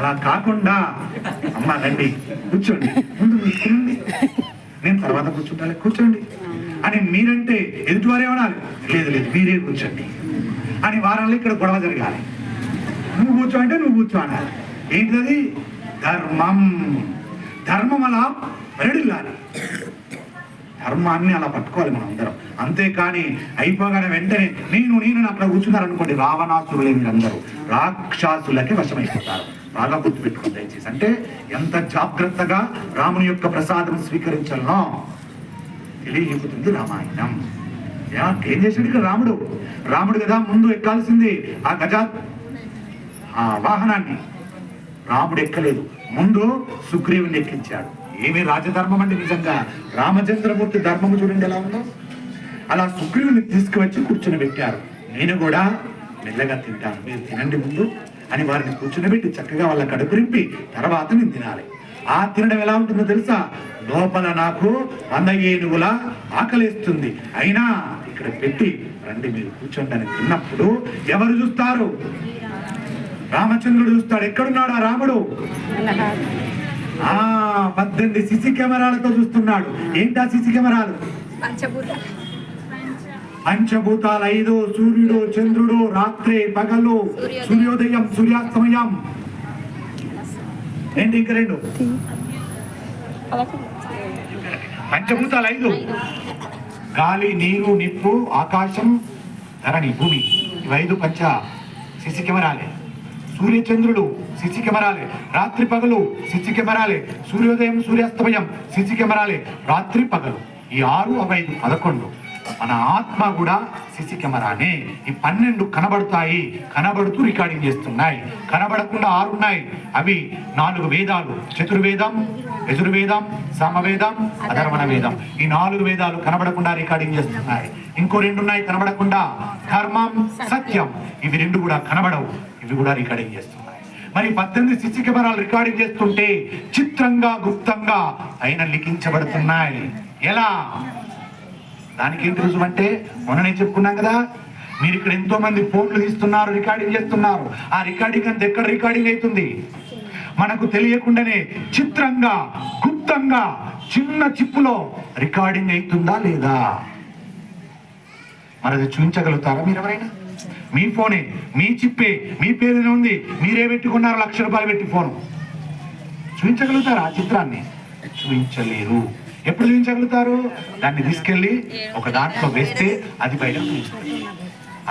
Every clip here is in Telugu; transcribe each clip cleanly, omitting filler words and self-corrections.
అలా కాకుండా అమ్మ రండి కూర్చోండి, ముందు కూర్చోండి, నేను తర్వాత కూర్చుంటాను, కూర్చోండి అని మీరంటే ఎదుటివారు ఏమనాలి, లేదు లేదు మీరే కూర్చోండి అని వారంలో ఇక్కడ గొడవ జరగాలి. నువ్వు కూర్చో అంటే నువ్వు కూర్చో అనాలి. ఏంటిది? ధర్మం. ధర్మం అలా వెరడిల్లాలి, ధర్మాన్ని అలా పట్టుకోవాలి మనం అందరం. అంతేకాని అయిపోగానే వెంటనే నేను అట్లా కూర్చున్నారనుకోండి, రావణాసురులే మీరందరూ రాక్షసులకి వశమైపోతారు. బాగా గుర్తు పెట్టుకుని దయచేసి. అంటే ఎంత జాగ్రత్తగా రాముని యొక్క ప్రసాదం స్వీకరించాలనో తెలియజెప్పుతుంది రామాయణం. ఏం చేశాడు ఇక్కడ రాముడు కదా ముందు ఎక్కాల్సింది ఆ వాహనాన్ని. రాముడు ఎక్కలేదు, ముందు సుగ్రీవుని ఎక్కించాడు. ఏమి రాజధర్మం అంటే నిజంగా రామచంద్రమూర్తి ధర్మము చూడండి ఎలా ఉందో. అలా సుగ్రీవుని తీసుకువచ్చి కూర్చుని పెట్టారు. నేను కూడా మెల్లగా తింటాను, మీరు తినండి ముందు అని వారిని కూర్చునిపెట్టి చక్కగా వాళ్ళ కడుపు రింపి తర్వాత నేను తినాలి. ఆ తినడం ఎలా ఉంటుందో తెలుసా? లోపల నాకు 100 ఏనుగుల ఆకలిస్తుంది, అయినా ఇక్కడ పెట్టి రండి మీరు కూర్చోండి అని తిన్నప్పుడు ఎవరు చూస్తారు? రామచంద్రుడు చూస్తాడు. ఎక్కడున్నాడు ఆ రాముడు? 18 సిసి కెమెరాలతో చూస్తున్నాడు. ఏంటా సిసి కెమెరాలు? పంచభూతాలు 5: సూర్యుడు, చంద్రుడు, రాత్రి పగలు, సూర్యోదయం, సూర్యాస్తమయం. ఏంటి ఇంకా 2? పంచభూతాలు 5: గాలి, నీరు, నిప్పు, ఆకాశం, ధరణి, భూమి. ఇవి 5 పంచ సిసి కెమెరాలే. సూర్య చంద్రుడు సిసి కెమెరాలే, రాత్రి పగలు సిసి కెమెరాలే, సూర్యోదయం, సూర్యాస్తమయం సిసి కెమెరాలే, రాత్రి పగలు. ఈ 6, 5, 11. మన ఆత్మ కూడా సిసి కెమెరానే. ఈ 12 కనబడతాయి, కనబడుతూ రికార్డింగ్ చేస్తున్నాయి. కనబడకుండా 6 ఉన్నాయి. అవి 4 వేదాలు: చతుర్వేదం, యజుర్వేదం, సామవేదం, అధర్వణ వేదం. ఈ 4 వేదాలు కనబడకుండా రికార్డింగ్ చేస్తున్నాయి. ఇంకో 2 ఉన్నాయి కనబడకుండా: ధర్మం, సత్యం. ఇవి 2 కూడా కనబడవు, ఇవి కూడా రికార్డింగ్ చేస్తున్నాయి. మరి 18 సిసి కెమెరాలు రికార్డింగ్ చేస్తుంటే చిత్రంగా, గుప్తంగా అయినా లిఖించబడుతున్నాయి. ఎలా? దానికి ఏంటి రుజువు అంటే మొన్ననే చెప్పుకున్నాం కదా, మీరు ఇక్కడ ఎంతో మంది ఫోన్లు తీస్తున్నారు, రికార్డింగ్ చేస్తున్నారు. ఆ రికార్డింగ్ అంతా ఎక్కడ రికార్డింగ్ అవుతుంది? మనకు తెలియకుండానే చిత్రంగా, గుప్తంగా, చిన్న చిప్పులో రికార్డింగ్ అవుతుందా లేదా? మరి అది చూపించగలుగుతారా మీరు ఎవరైనా? మీ ఫోనే, మీ చిప్పే, మీ పేరునే ఉంది, మీరే పెట్టుకున్నారు ₹1,00,000 పెట్టి ఫోను. చూపించగలుగుతారా ఆ చిత్రాన్ని? చూపించలేరు. ఎప్పుడు చూపించగలుగుతారు? దాన్ని తీసుకెళ్ళి ఒక దాంట్లో వేస్తే అది బయటకు చూపిస్తుంది.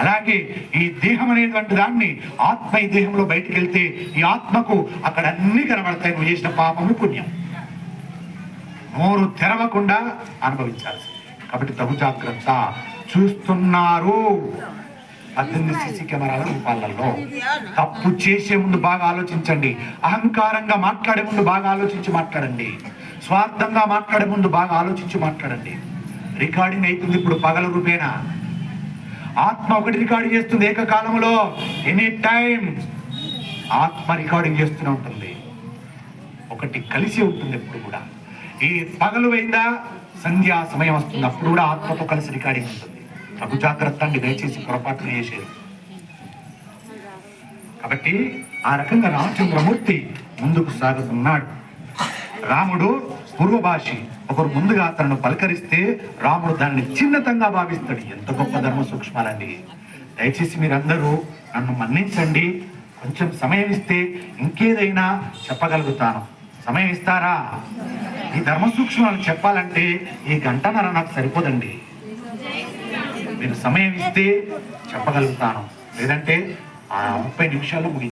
అలాగే ఈ దేహం అనేటువంటి దాన్ని, ఆత్మ ఈ దేహంలో బయటికి వెళ్తే ఈ ఆత్మకు అక్కడ అన్ని కనబడతాయి. నువ్వు చేసిన పాపము, పుణ్యం. నోరు తెరవకుండా అనుభవించాల్సింది. కాబట్టి తగు జాగ్రత్త. చూస్తున్నారు 18 సిసి కెమెరాల రూపాలలో. తప్పు చేసే ముందు బాగా ఆలోచించండి. అహంకారంగా మాట్లాడే ముందు బాగా ఆలోచించి మాట్లాడండి. స్వార్థంగా మాట్లాడే ముందు బాగా ఆలోచించి మాట్లాడండి. రికార్డింగ్ అవుతుంది ఇప్పుడు పగల రూపేణ. ఆత్మ ఒకటి రికార్డింగ్ చేస్తుంది ఏకకాలంలో. ఎనీ టైం ఆత్మ రికార్డింగ్ చేస్తూనే ఉంటుంది. ఒకటి కలిసి ఉంటుంది ఎప్పుడు కూడా. ఈ పగలు అయిందా, సంధ్యా సమయం వస్తుంది, అప్పుడు కూడా ఆత్మతో కలిసి రికార్డింగ్ ఉంటుంది. తగు జాగ్రత్త అండి, దయచేసి పొరపాటును చేసేది. కాబట్టి ఆ రకంగా రామచంద్రమూర్తి ముందుకు సాగుతున్నాడు. రాముడు పూర్వభాషి. ఒకరు ముందుగా అతను పలకరిస్తే రాముడు దాన్ని చిన్నతంగా భావిస్తాడు. ఎంత గొప్ప ధర్మ సూక్ష్మాలండి. దయచేసి మీరందరూ నన్ను మన్నించండి. కొంచెం సమయం ఇస్తే ఇంకేదైనా చెప్పగలుగుతాను. సమయం ఇస్తారా? ఈ ధర్మ సూక్ష్మాలను చెప్పాలంటే ఈ 1.5 గంట నాకు సరిపోదండి. మీరు సమయం ఇస్తే చెప్పగలుగుతాను, లేదంటే ఆ 30 నిమిషాల్లో ముగి